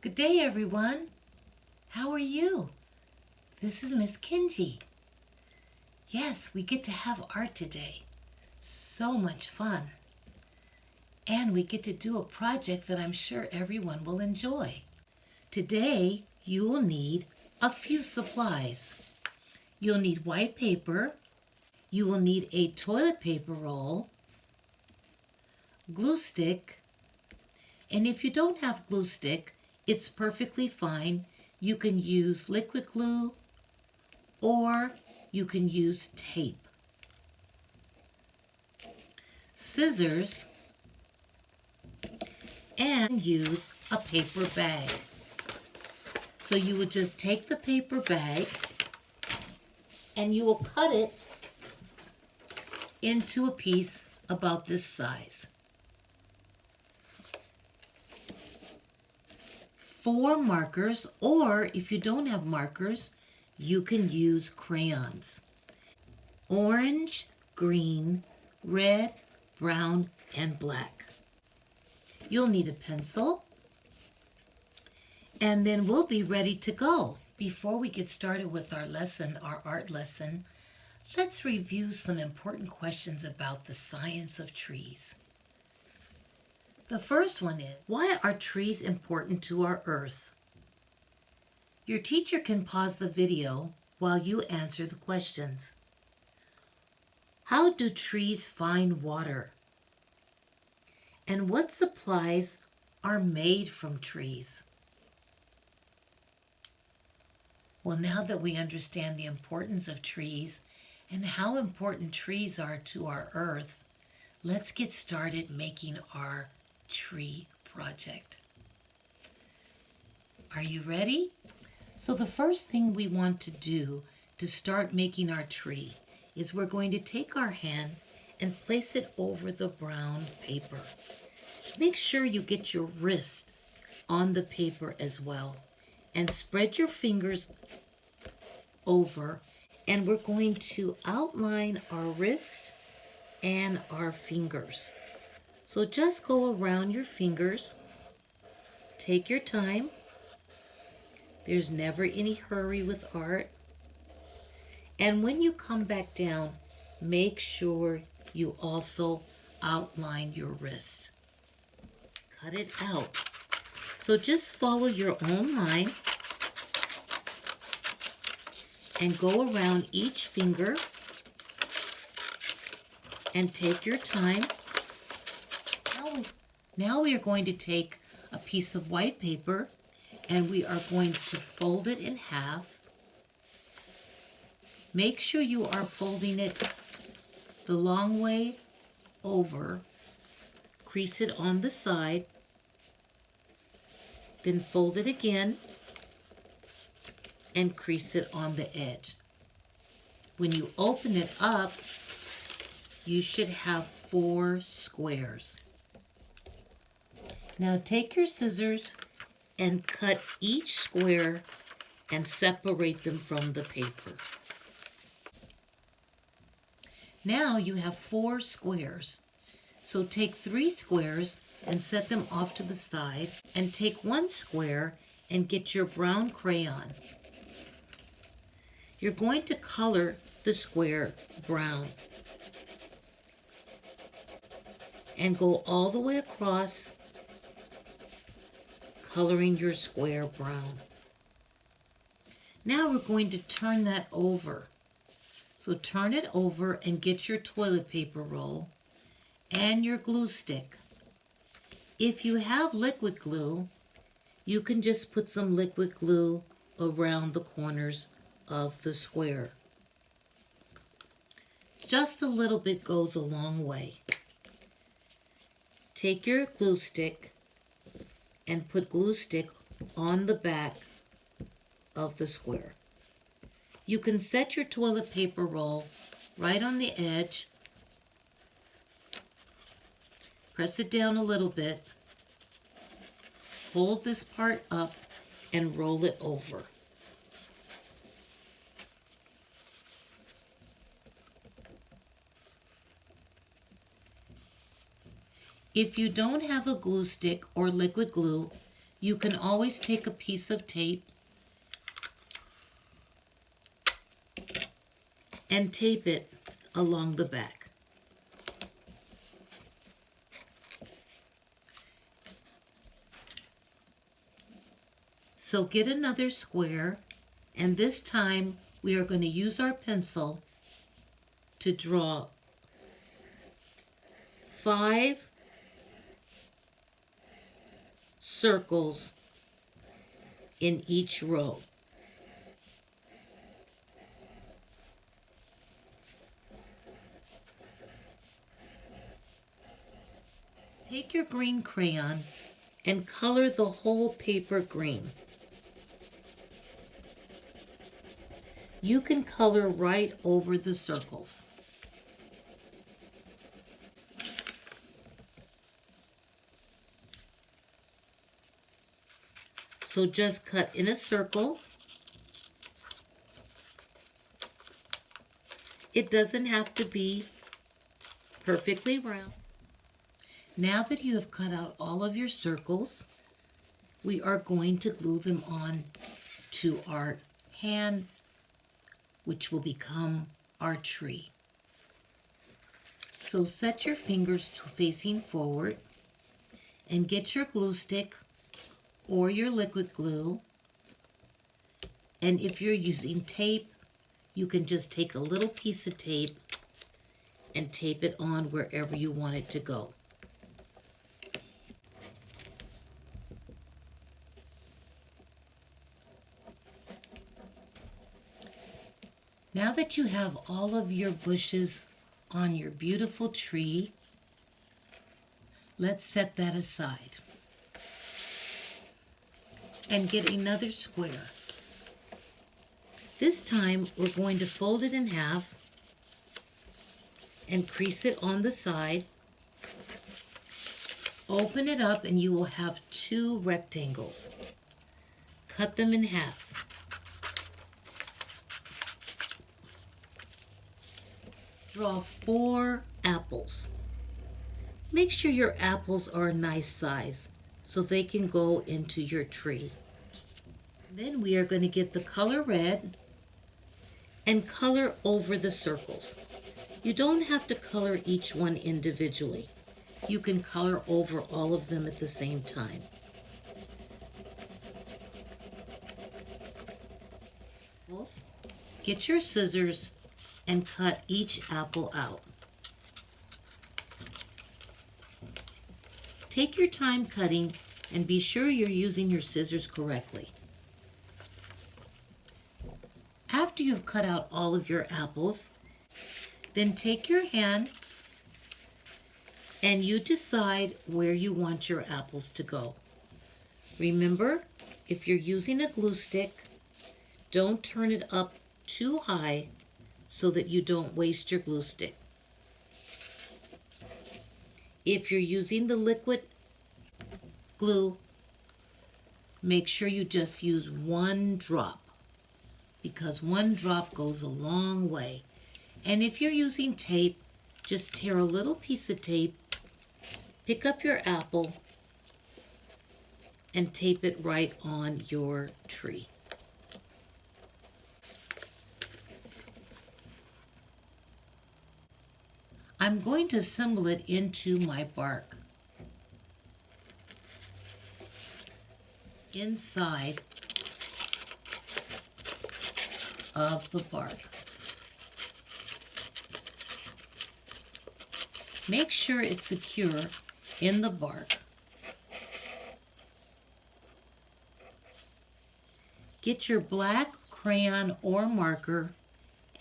Good day, everyone. How are you? This is Miss Kenji. Yes, we get to have art today. So much fun. And we get to do a project that I'm sure everyone will enjoy. Today, you will need a few supplies. You'll need white paper. You will need a toilet paper roll, glue stick, and if you don't have glue stick, it's perfectly fine. You can use liquid glue or you can use tape. Scissors, and use a paper bag. So you would just take the paper bag and you will cut it into a piece about this size. 4 markers, or if you don't have markers, you can use crayons. Orange, green, red, brown, and black. You'll need a pencil, and then we'll be ready to go. Before we get started with our lesson, our art lesson, let's review some important questions about the science of trees. The first one is, why are trees important to our earth? Your teacher can pause the video while you answer the questions. How do trees find water? And what supplies are made from trees? Well, now that we understand the importance of trees and how important trees are to our earth, let's get started making our tree project. Are you ready? So the first thing we want to do to start making our tree is we're going to take our hand and place it over the brown paper. Make sure you get your wrist on the paper as well, and spread your fingers over, and we're going to outline our wrist and our fingers. So just go around your fingers. Take your time. There's never any hurry with art. And when you come back down, make sure you also outline your wrist. Cut it out. So just follow your own line and go around each finger and take your time. Now we are going to take a piece of white paper and we are going to fold it in half. Make sure you are folding it the long way over. Crease it on the side. Then fold it again and crease it on the edge. When you open it up, you should have 4 squares. Now take your scissors and cut each square and separate them from the paper. Now you have 4 squares. So take 3 squares and set them off to the side, and take 1 square and get your brown crayon. You're going to color the square brown and go all the way across, coloring your square brown. Now we're going to turn that over. So turn it over and get your toilet paper roll and your glue stick. If you have liquid glue, you can just put some liquid glue around the corners of the square. Just a little bit goes a long way. Take your glue stick and put glue stick on the back of the square. You can set your toilet paper roll right on the edge. Press it down a little bit. Hold this part up and roll it over. If you don't have a glue stick or liquid glue, You can always take a piece of tape and tape it along the back. So get another square, and this time we are going to use our pencil to draw 5 circles in each row. Take your green crayon and color the whole paper green. You can color right over the circles. So just cut in a circle. It doesn't have to be perfectly round. Now that you have cut out all of your circles, we are going to glue them on to our hand, which will become our tree. So set your fingers facing forward and get your glue stick or your liquid glue. And if you're using tape, you can just take a little piece of tape and tape it on wherever you want it to go. Now that you have all of your bushes on your beautiful tree, let's set that aside. And get another square. This time we're going to fold it in half and crease it on the side. Open it up and you will have 2 rectangles. Cut them in half. Draw 4 apples. Make sure your apples are a nice size so they can go into your tree. Then we are going to get the color red and color over the circles. You don't have to color each one individually. You can color over all of them at the same time. Get your scissors and cut each apple out. Take your time cutting and be sure you're using your scissors correctly. After you've cut out all of your apples, then take your hand and you decide where you want your apples to go. Remember, if you're using a glue stick, don't turn it up too high so that you don't waste your glue stick. If you're using the liquid glue, make sure you just use 1 drop because 1 drop goes a long way. And if you're using tape, just tear a little piece of tape, pick up your apple, and tape it right on your tree. I'm going to assemble it into my bark. Inside of the bark. Make sure it's secure in the bark. Get your black crayon or marker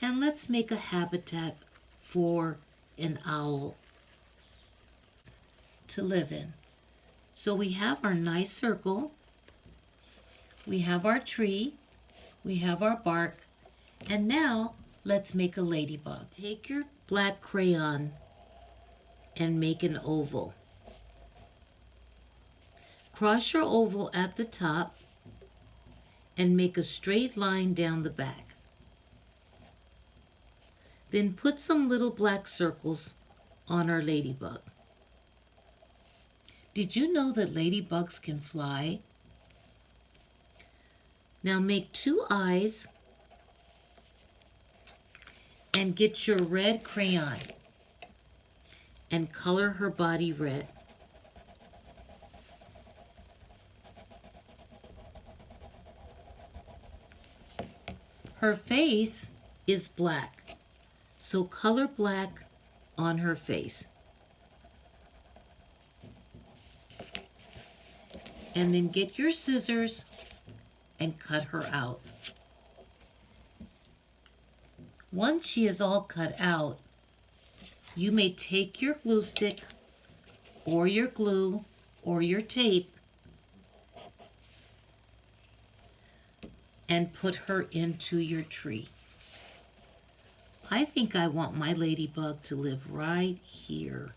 and let's make a habitat for an owl to live in. So we have our nice circle, we have our tree, we have our bark, and now let's make a ladybug. Take your black crayon and make an oval. Cross your oval at the top and make a straight line down the back. Then put some little black circles on our ladybug. Did you know that ladybugs can fly? Now make 2 eyes and get your red crayon and color her body red. Her face is black, so color black on her face. And then get your scissors and cut her out. Once she is all cut out, you may take your glue stick or your glue or your tape and put her into your tree. I think I want my ladybug to live right here.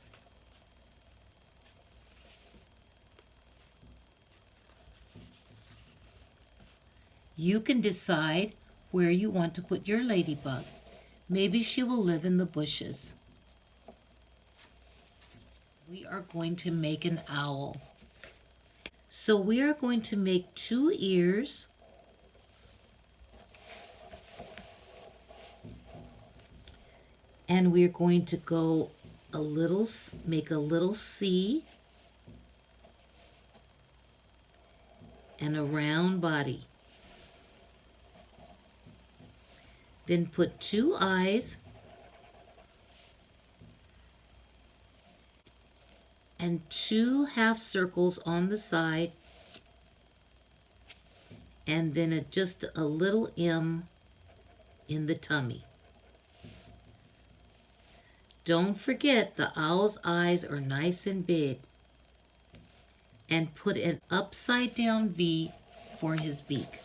You can decide where you want to put your ladybug. Maybe she will live in the bushes. We are going to make an owl. So we are going to make 2 ears. And we're going to go make a little C and a round body. Then put 2 eyes and 2 half circles on the side, and then just a little M in the tummy. Don't forget the owl's eyes are nice and big. And put an upside down V for his beak.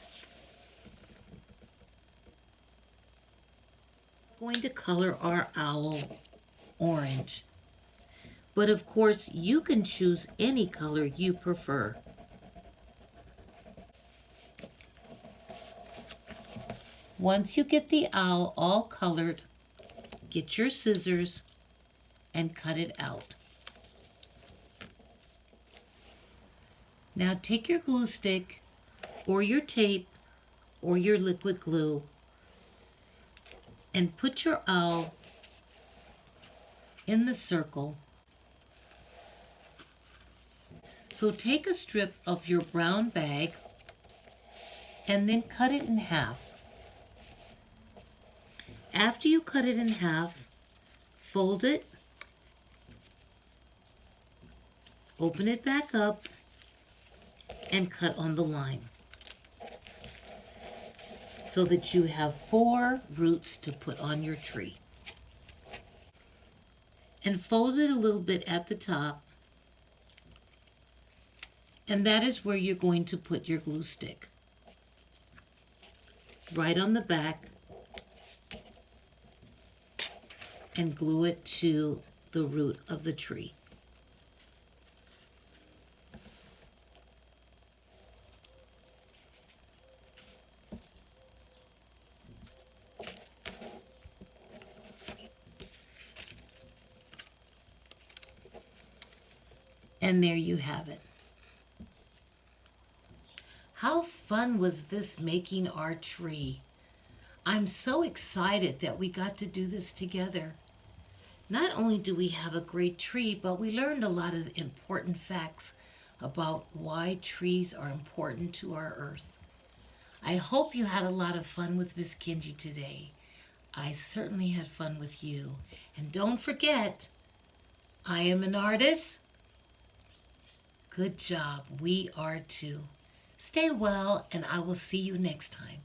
We're going to color our owl orange. But of course, you can choose any color you prefer. Once you get the owl all colored, get your scissors and cut it out. Now take your glue stick or your tape or your liquid glue and put your owl in the circle. So take a strip of your brown bag and then cut it in half. After you cut it in half, fold it, open it back up, and cut on the line so that you have 4 roots to put on your tree. And fold it a little bit at the top, and that is where you're going to put your glue stick. Right on the back, and glue it to the root of the tree. And there you have it. How fun was this making our tree? I'm so excited that we got to do this together. Not only do we have a great tree, but we learned a lot of important facts about why trees are important to our earth. I hope you had a lot of fun with Miss Kenji today. I certainly had fun with you. And don't forget, I am an artist. Good job. We are too. Stay well, and I will see you next time.